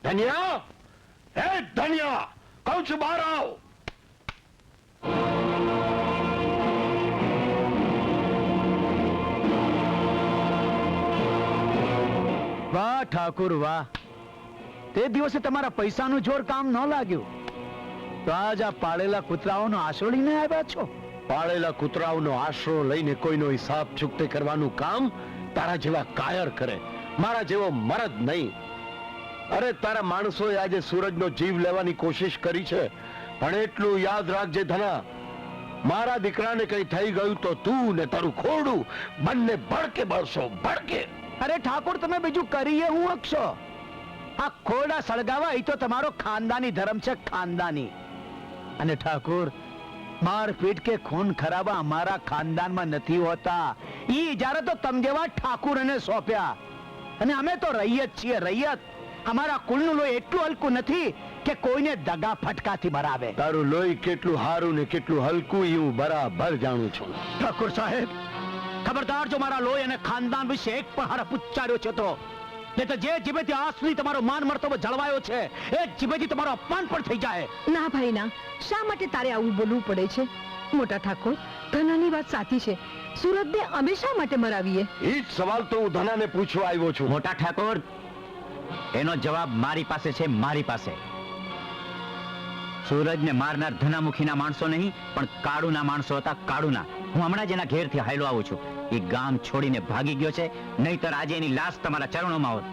ધન્યા, હે ધન્યા, કહું છું બહાર આવ. વાહ ઠાકુર વાહ, તે દિવસે તમારા પૈસાનું જોર કામ ન લાગ્યું તો આજ આ પાળેલા કૂતરાઓનો આશરો લઈને આવ્યા છો. પાળેલા કૂતરાઓનો આશરો લઈને કોઈનો હિસાબ ચૂકતે કરવાનું કામ તારા જેવા કાયર કરે, મારા જેવો મરદ નહીં. અરે તારા માણસોએ આજે સૂરજનો જીવ લેવાની કોશિશ કરી છે, પણ એટલું યાદ રાખજે ધના, મારા દીકરાને કઈ થઈ ગયું તો તું ને તારું ખોડું બંને ભડકે બળશો, ભડકે. અરે ઠાકુર, તમે બીજું કરીએ હું અક્ષો? આ ખોડા સળગાવા એ તો તમારો ખાનદાની ધર્મ છે, ખાનદાની. અને ઠાકુર, મારપીટ કે ખૂન ખરાબા અમારા ખાનદાનમાં નથી હોતા. ઈ ઇજારા તો તમ જેવા ઠાકુરને સોંપ્યા, અને અમે તો રૈયત છીએ, રૈયત. અમારા કુળનું લોહી એટલું હલકું નથી કે કોઈને દગા ફટકાથી ભરાવે. તારું લોહી કેટલું હારું ને કેટલું હલકું એ હું બરાબર જાણું છું. ઠાકુર સાહેબ, ખબરદાર જો મારા લોહી અને ખાનદાન વિશે એક પણ હરફ ઉચ્ચાર્યો છે તો જે જીભેથી આસની તમારો માન મર્તબો જળવાયો છે એ જીભેથી તમારો અપમાન પણ થઈ જાય. ના ભાઈ ના, શા માટે તારે આવું બોલવું પડે છે? મોટા ઠાકોર, ધનાની વાત સાચી છે. સુરતને અમે શા માટે મરાવીએ? એ જ સવાલ તો હું ધનાને પૂછવા આવ્યો છું. મોટા ઠાકોર, એનો જવાબ મારી પાસે છે, મારી પાસે. સૂરજને મારનાર ધનામુખીના માણસો નહીં, પણ કાળુના માણસો હતા, કાળુના. હું હમણાં જ એના ઘેરથી હાયલો આવું છું. એ ગામ છોડીને ભાગી ગયો છે, નહીતર આજે એની લાશ તમારા ચરણોમાં હોત.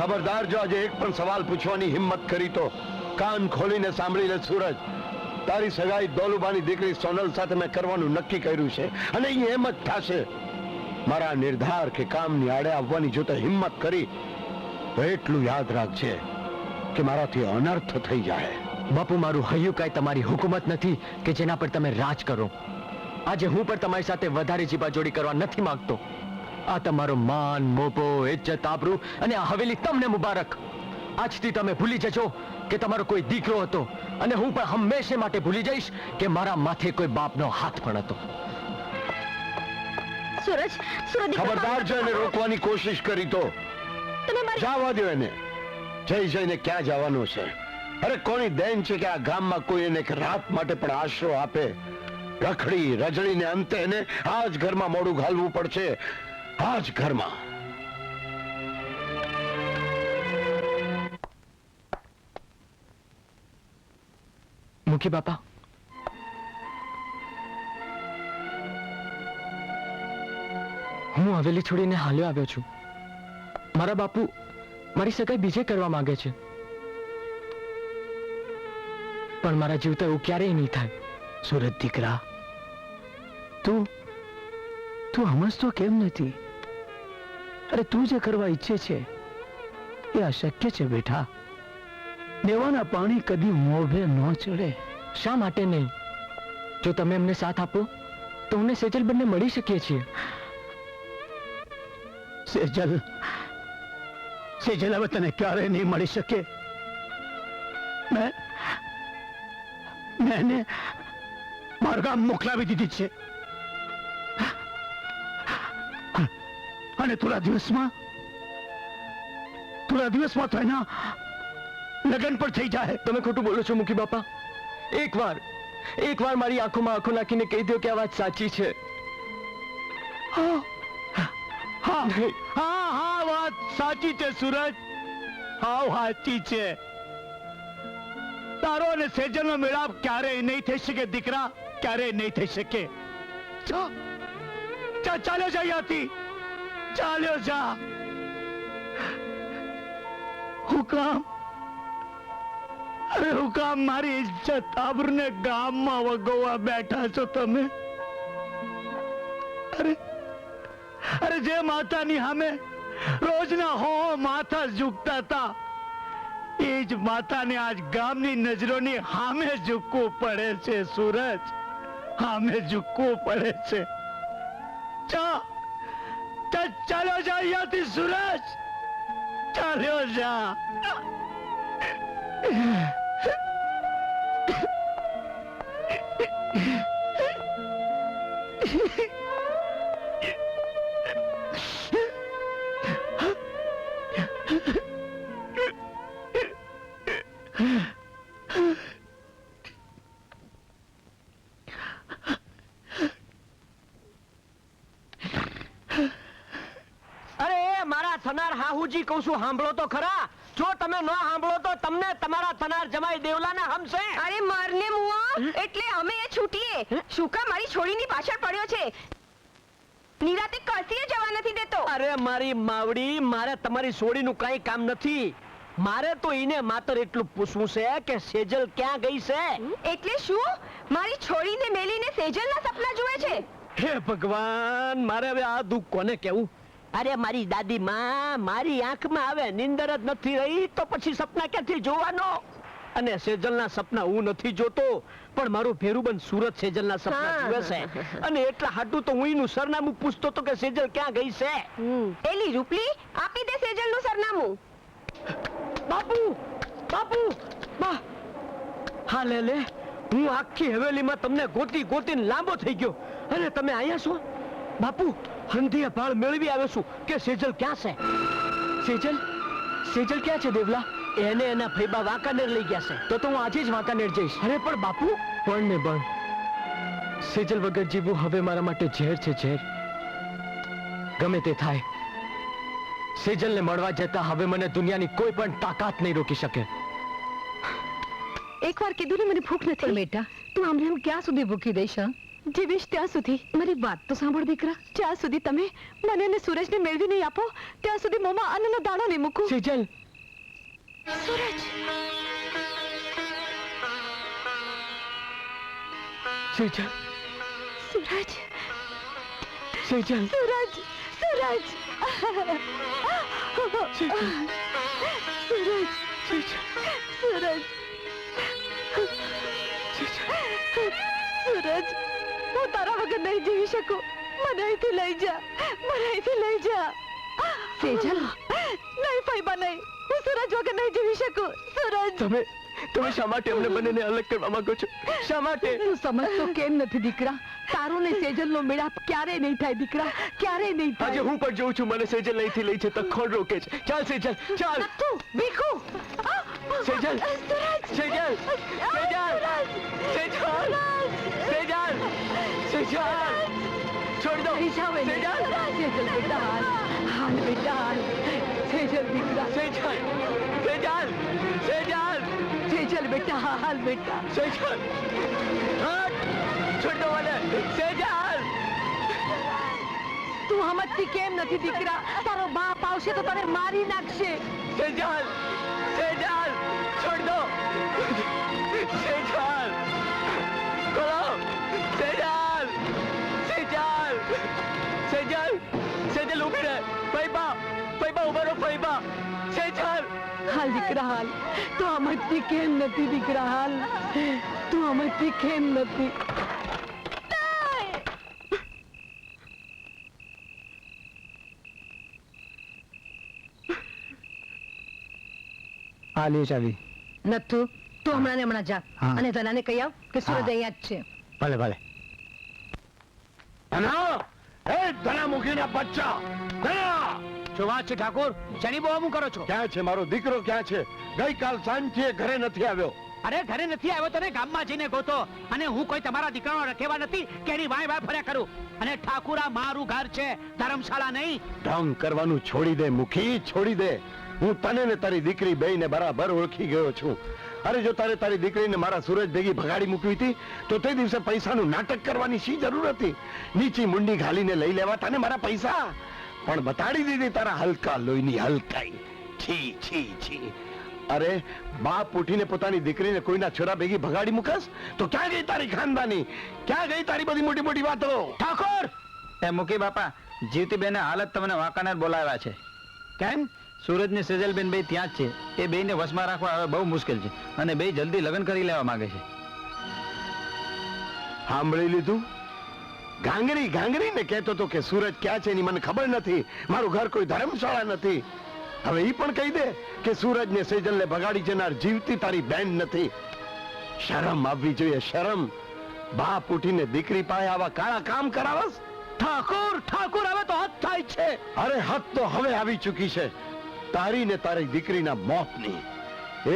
ખબરદાર, જો આજે એક પણ સવાલ પૂછવાની હિંમત કરી તો કાન ખોલીને સાંભળી લે સૂરજ. તારી સગાઈ દોલુબાની દીકરી સોનલ સાથે મેં કરવાનું નક્કી કર્યું છે, અને એ એમ જ થશે. મારા નિર્ધાર કે કામની આડે આવવાની જો તે હિંમત કરી તો એટલું યાદ રાખજે કે મારાથી અનર્થ થઈ જાય. બાપુ, મારું હૈયું કાંઈ તમારી હુકુમત નથી કે જેના પર તમે રાજ કરો. આજે હું પણ તમારી સાથે વધારે જીબાજોડી કરવા નથી માંગતો. આ તમારો માન, મોભો, ઇજ્જત, આબરૂ અને આ હવેલી તમને મુબારક. આજથી તમે ભૂલી જજો કે તમારો કોઈ દીકરો હતો, અને હું પણ હંમેશા માટે ભૂલી જઈશ કે મારા માથે કોઈ બાપનો હાથ પણ હતો. સૂરજ સૂરજ ખબરદાર જો એને રોકવાની કોશિશ કરી તો તમે મારી જવા દો એને. જઈ જઈને ક્યાં જવાનું છે? અરે કોની દેન છે કે આ ગામમાં કોઈ એને એક રાત માટે પણ આશરો આપે? રખડી રજડીને અંતે એને આ જ ઘરમાં મોડું ઘાલવું પડશે, આ જ ઘરમાં. મુખી બાપા, હું હવેલી છોડીને હાલ્યો આવ્યો છું. મારા બાપુ મારી સગાઈ બીજે કરવા માંગે છે, પણ મારા જીવતા એવું ક્યારેય નહીં થાય. સુરત દીકરા, તું સમજતો કેમ નથી? અરે તું જે કરવા ઈચ્છે છે એ અશક્ય છે બેટા. દેવાના પાણી કદી મોભે ન ચડે. શા માટે નહીં? જો તમે એમને સાથ આપો તો હું ને સેજલ બંને મળી શકીએ છીએ. સેજલ હવે તને ક્યારે નહીં મળી શકે. મેં એને મારું ગામ મોકલાવી દીધી છે, અને થોડા દિવસમાં તો એના લગ્ન પણ થઈ જાય. તમે ખોટું બોલો છો મુખી બાપા. એકવાર મારી આંખોમાં આંખો નાખીને કહી દો કે આ વાત સાચી છે. હા વાત સાચી છે સૂરજ, હા સાચી છે. તારો અને સેજલનો મેળાપ ક્યારેય નહીં થઈ શકે દીકરા, ક્યારેય નહીં થઈ શકે. ચાલ્યો જા અહીંયાથી, ચાલ્યો જા. હું કામ મારી ઇજ્જત આબરૂને ગામમાં વગોવા બેઠા છો તમે? અરે જે માતાની સામે રોજના હો માથા ઝૂકતા હતા, એ જ માતાને આજ ગામની નજરોની સામે ઝૂકવું પડે છે સૂરજ, સામે ઝૂકવું પડે છે. ચાલ્યો જા અહીંયાથી સૂરજ, ચાલ્યો જા. અરે મારા થનાર હાહુજી કહું છું, સાંભળો તો ખરા. જો તમે ન સાંભળો તો તમને તમારા થનાર જમાઈ દેવલાના હમશે. અરે મરને મુઆ, એટલે અમે એ છૂટીએ. શુકા મારી છોડીની પાછળ પડ્યો છે, નિરાતે કસીએ જવા નથી દેતો. અરે મારી માવડી, મારે તમારી સોડીનું કઈ કામ નથી. મારે તો ઈને માત્ર એટલું પૂછવું છે કે સેજલ ક્યાં ગઈ છે. એટલે શું મારી છોડીને મેલીને સેજલના સપના જુએ છે? હે ભગવાન, મારે હવે આ દુઃખ કોને કેવું? અરે મારી દાદી માં, મારી આંખમાં હવે નીંદર જ નથી રહી તો પછી સપના ક્યાંથી જોવાનો? અને સેજલના સપના હું નથી જોતો, પણ મારું ભેરુબન સુરત સેજલના સપના જુએ છે. અને એટલા હાટું તો હું એનું સરનામું પૂછતો તો કે સેજલ ક્યાં ગઈ છે. એલી રૂપલી, આપી દે સેજલનું સરનામું. બાપુ, બાપુ, બા. હા લે, હું આખી હવેલીમાં તમને ગોતી ગોતીને લાંબો થઈ ગયો, અને તમે અહીંયા છો? બાપુ, હંધિયા ભાળ મેળવી આવ્યો છું કે સેજલ ક્યાં છે. સેજલ ક્યાં છે દેવલા? એને એના ફૈબા વાંકાનેર લઈ ગયા છે. તો હું આજે જ વાંકાનેર જઈશ. અરે પણ બાપુ, પણ ને પણ સેજલ વગર જીવવું હવે મારા માટે ઝેર છે, ઝેર. ગમે તે થાય, સેજલને મળવા જતા હવે મને દુનિયાની કોઈ પણ તાકાત નહીં રોકી શકે. એકવાર કીધું ને મને ભૂખ નથી. બેટા, તું આમ ક્યાં સુધી ભૂખી રહીશ? જીવીશ ત્યાં સુધી. મારી વાત તો સાંભળ દીકરા, જ્યાં સુધી તમે મને અને સૂરજને મેળવી નહીં આપો ત્યાં સુધી મોંમાં અન્નનો દાણો નહીં મૂકું. સેજલ, સૂરજ, સેજલ, સૂરજ, સેજલ, સૂરજ, સૂરજ, સૂરજ, સૂરજ, હું તારા વગર નહીં જીવી શકું. મને અહીંથી લઈ જા, મને અહીંથી લઈ જા. સેજલ, નહીં ફૈબા નહીં, હું સૂરજ વગર નહીં જીવી શકું. સૂરજ, તમે શા માટે અમને બંનેને અલગ કરવા માંગો છો? શા માટે? તું સમજતો કેમ નથી દીકરા? તારો ને સેજલનો મેળાપ ક્યારે નહીં થાય દીકરા, ક્યારે નહીં આજે થાય. હું પણ જોઉં છું મને સેજલ અહીંથી લઈ છે તો કોણ રોકે છે? ચાલ સેજલ ચાલ. તું ભીખુ. સેજલ સુરજ. સેજલ સેજલ સેજલ સેજલ સેજલ છોડ દો નહીં જાવ એને. સેજલ સેજલ બેટા હાલ, હાલ બેટા હાલ. સેજલ દીકરા. સેજલ સેજલ સેજલ સેજલ બેટા હાલ બેટા. સેજલ હટ છોડ દો મને સેજલ. તું સમજતી કેમ નથી દીકરા? તારો બાપ આવશે તો તને મારી નાખશે. સેજલ સેજલ છોડ દો સેજલ ખોલો સેજલ સેજલ સેજલ સેજલ ઊભી રહે. ફૈબા ફૈબા ઉભા રહો ફૈબા. સેજલ હાલ દીકરા હાલ. તું સમજતી કેમ નથી દીકરા હાલ? તું સમજતી કેમ નથી? આ લે ચાવી. નથુ તું હમણાં ને હમણાં જા હા. અને ધનાને કહી આવ કે સુરજ હા. અહીંયા જ છે. ભલે ભલે. ધના, એ ધનામુખીના બચ્ચા, ધના! શું વાત છે ઠાકોર? શેની બહુ કરો છો? ક્યાં છે મારો દીકરો? ક્યાં છે? ગઈકાલ સાંજથી એ ઘરે નથી આવ્યો. અરે ઘરે નથી આવ્યો તને ગામમાં જઈને ગોતો. અને હું કોઈ તમારા દીકરાનો રખેવા નથી કે એની વાય વાય ફર્યા કરું. અને ઠાકુર આ મારું ઘર છે, ધર્મશાળા નહીં. ઢોંગ કરવાનું છોડી દે મુખી, છોડી દે. હું તને ને તારી દીકરી બેયને બરાબર ઓળખી ગયો છું. અરે જો તારે તારી દીકરીને મારા સુરજ ભેગી ભગાડી મૂકવી હતી તો તે દિવસે પૈસાનું નાટક કરવાની શી જરૂર હતી? નીચી મુંડી ઘાલીને લઈ લેવા તને મારા પૈસા. પણ બતાડી દીધી તારા હલકા લોહીની હલકાઈ. છી છી છી. અરે બાપ ઉઠીને પોતાની દીકરીને કોઈના છોરા ભેગી ભગાડી મૂકસ તો ક્યાં ગઈ તારી ખાનદાની? ક્યાં ગઈ તારી બધી મોટી મોટી વાતો? ઠાકોર એ મુકી બાપા, જીવતીબેન હાલત તમને વાંકાનેર બોલાવ્યા છે. કેમ? સુરજ ને સેજલબેન બે ત્યાં જ છે. એ બેયને વશમાં રાખવા હવે બહુ મુશ્કેલ છે અને બે જલ્દી લગ્ન કરી લેવા માંગે છે. સાંભળી લીધું? ગાંગરી ગાંગરી ને કહેતો તો કે સુરજ ક્યાં છે એની મને ખબર નથી, મારું ઘર કોઈ ધર્મશાળા નથી. હવે ઈ પણ કહી દે કે સુરજ ને સેજલ ને ભગાડી જનાર જીવતી તારી બેન નથી. શરમ આવવી જોઈએ, શરમ. બાપ ઉઠીને દીકરી પાસે આવા કાળા કામ કરાવસ? ઠાકોર ઠાકોર હવે તો હદ થાય છે. અરે હદ તો હવે આવી ચૂકી છે, તારી ને તારી દીકરીના મોતની.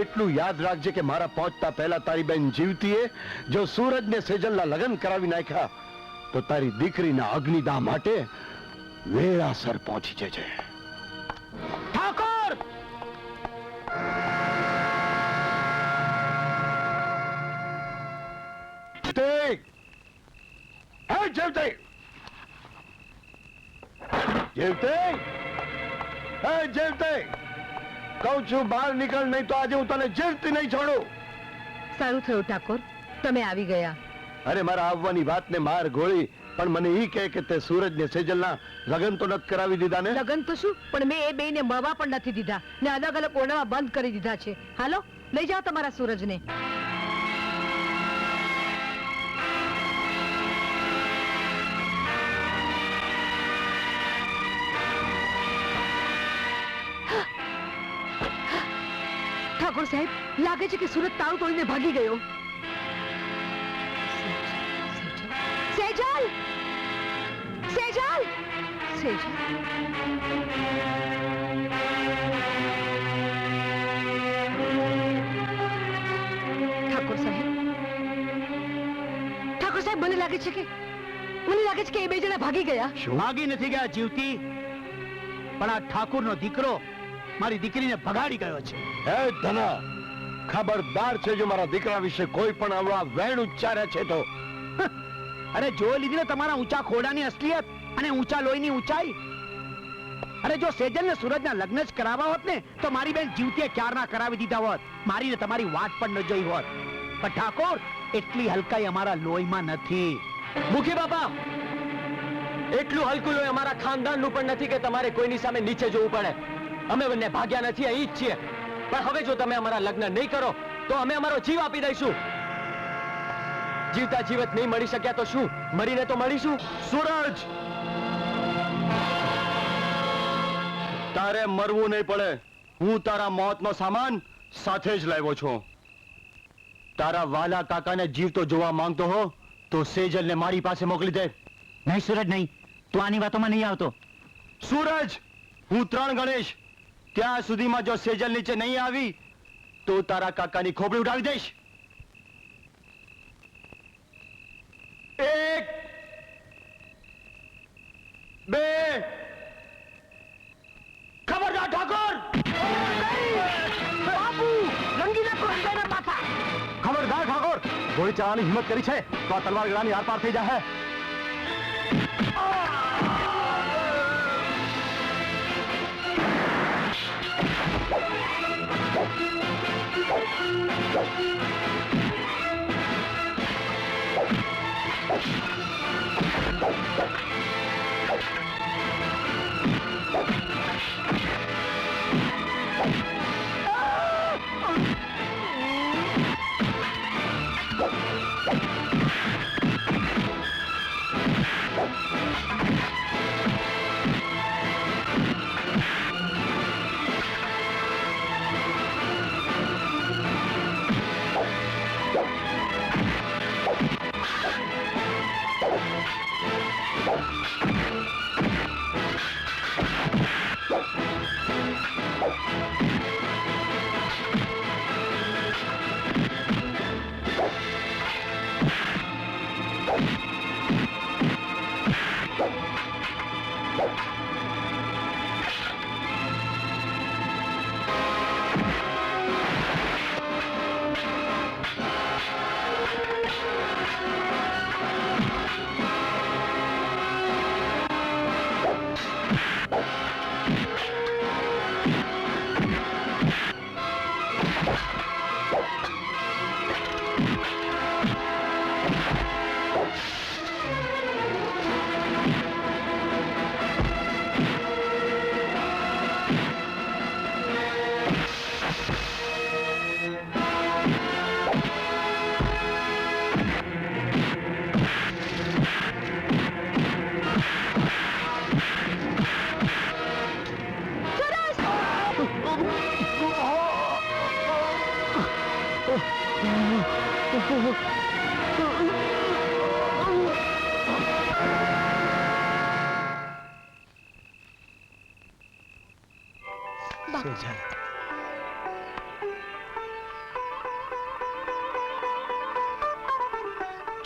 એટલું યાદ રાખજે કે મારા પહોંચતા પહેલા તારી બેન જીવતીએ જો સુરજ ને સેજલના લગ્ન કરાવી નાખ્યા તો તારી દીકરીના અગ્નિદાહ માટે વેળાસર પહોંચી જજે. ઠાકોર જીવતી! હે જીવતી! જીવતી! હે જીવતી! કહું છું બહાર નીકળ, નહીં તો આજે હું તને જીવતી નહીં છોડું. સારું થયું ઠાકોર, તમે આવી ગયા. અરે મારા આવવાની વાતને માર ગોળી, પણ મને ઈ કહે કે તે સૂરજ ને સેજલના લગ્ન તો નથી કરાવી દીધા ને? લગન તો શું, પણ મેં એ બેયને મળવા પણ નથી દીધા ને અલગ અલગ ઓરડામાં બંધ કરી દીધા છે. હાલો લઈ જાઓ તમારા સૂરજને. ઠાકોર સાહેબ, લાગે છે કે સુરજ તાળું તોડીને ભાગી ગયો. સેજલ! સેજલ! સેજલ! ઠાકોર સાહેબ, ઠાકોર સાહેબ, મને લાગે છે કે એ બે જણા ભાગી ગયા. ભાગી નથી ગયા જીવતી, પણ આ ઠાકુરનો દીકરો મારી દીકરીને ભગાડી ગયો છે. હે ધના, ખબરદાર છે જો મારા દીકરા વિશે કોઈ પણ આવડા વેણ ઉચ્ચાર્યા છે તો. અરે જોઈ લીધી ને તમારા ઊંચા ખોડાની અસલિયત અને ઊંચા લોહીની ઊંચાઈ. અરે જો સેજલ ને સૂરજના લગ્ન જ કરાવવા હોત ને તો મારી બેન જીવતીએ ક્યારના કરાવી દીધા હોત, મારી ને તમારી વાત પણ ન જોઈ હોત. પણ ઠાકોર, એટલી હલકાઈ અમારા લોહીમાં નથી. મુખી બાપા, એટલું હલકું લોહી અમારા ખાનદાનનું પણ નથી કે તમારે કોઈની સામે નીચે જોવું પડે. અમે બંને ભાગ્યા નથી, અહીં જ છીએ. પણ હવે જો તમે અમારા લગ્ન નહીં કરો તો અમે અમારો જીવ આપી દઈશું. જીવતા જીવત નહીં મળી શક્યા તો શું, મરીને તો મળીશું. સૂરજ, તારે મરવું નહીં પડે. હું તારા મોતનો સામાન સાથે જ લાવ્યો છું. તારા વાલા કાકાને જીવતો જોવા માંગતો હો તો સેજલને મારી પાસે મોકલી દે. નહીં સૂરજ નહીં, તું આની વાતોમાં નહીં આવતો. સૂરજ, હું 3 ગણેશ. ત્યાં સુધીમાં જો સેજલ નીચે નહીં આવી તો તારા કાકાની ખોપડી ઉડાવી દઈશ. 1 2 ખબરદાર ઠાકોર! ખબરદાર ઠાકોર! ગોળી ચલાવવાની હિંમત કરી છે તો આ તલવાર ગળાની આરપાર થઈ જાય.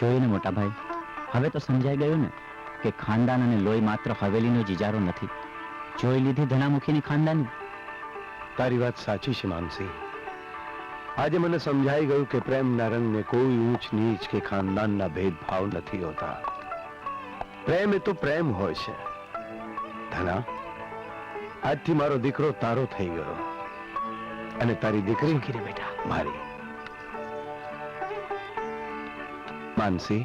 જોયું ને મોટા ભાઈ, હવે તો સમજાઈ ગયું ને કે ખાનદાન અને લોહી માત્ર હવેલીનો જ ઇજારો નથી. જોઈ લીધી ધનામુખીની ખાનદાની. તારી વાત સાચી છે માનસી. આજે મને સમજાઈ ગયું કે પ્રેમના રંગને કોઈ ઊંચ નીચ કે ખાનદાનના ભેદભાવ નથી હોતા. પ્રેમ એ તો પ્રેમ હોય છે. ધના, આજથી મારો દીકરો તારો થઈ ગયો અને તારી દીકરી બેટા મારી. માનસી,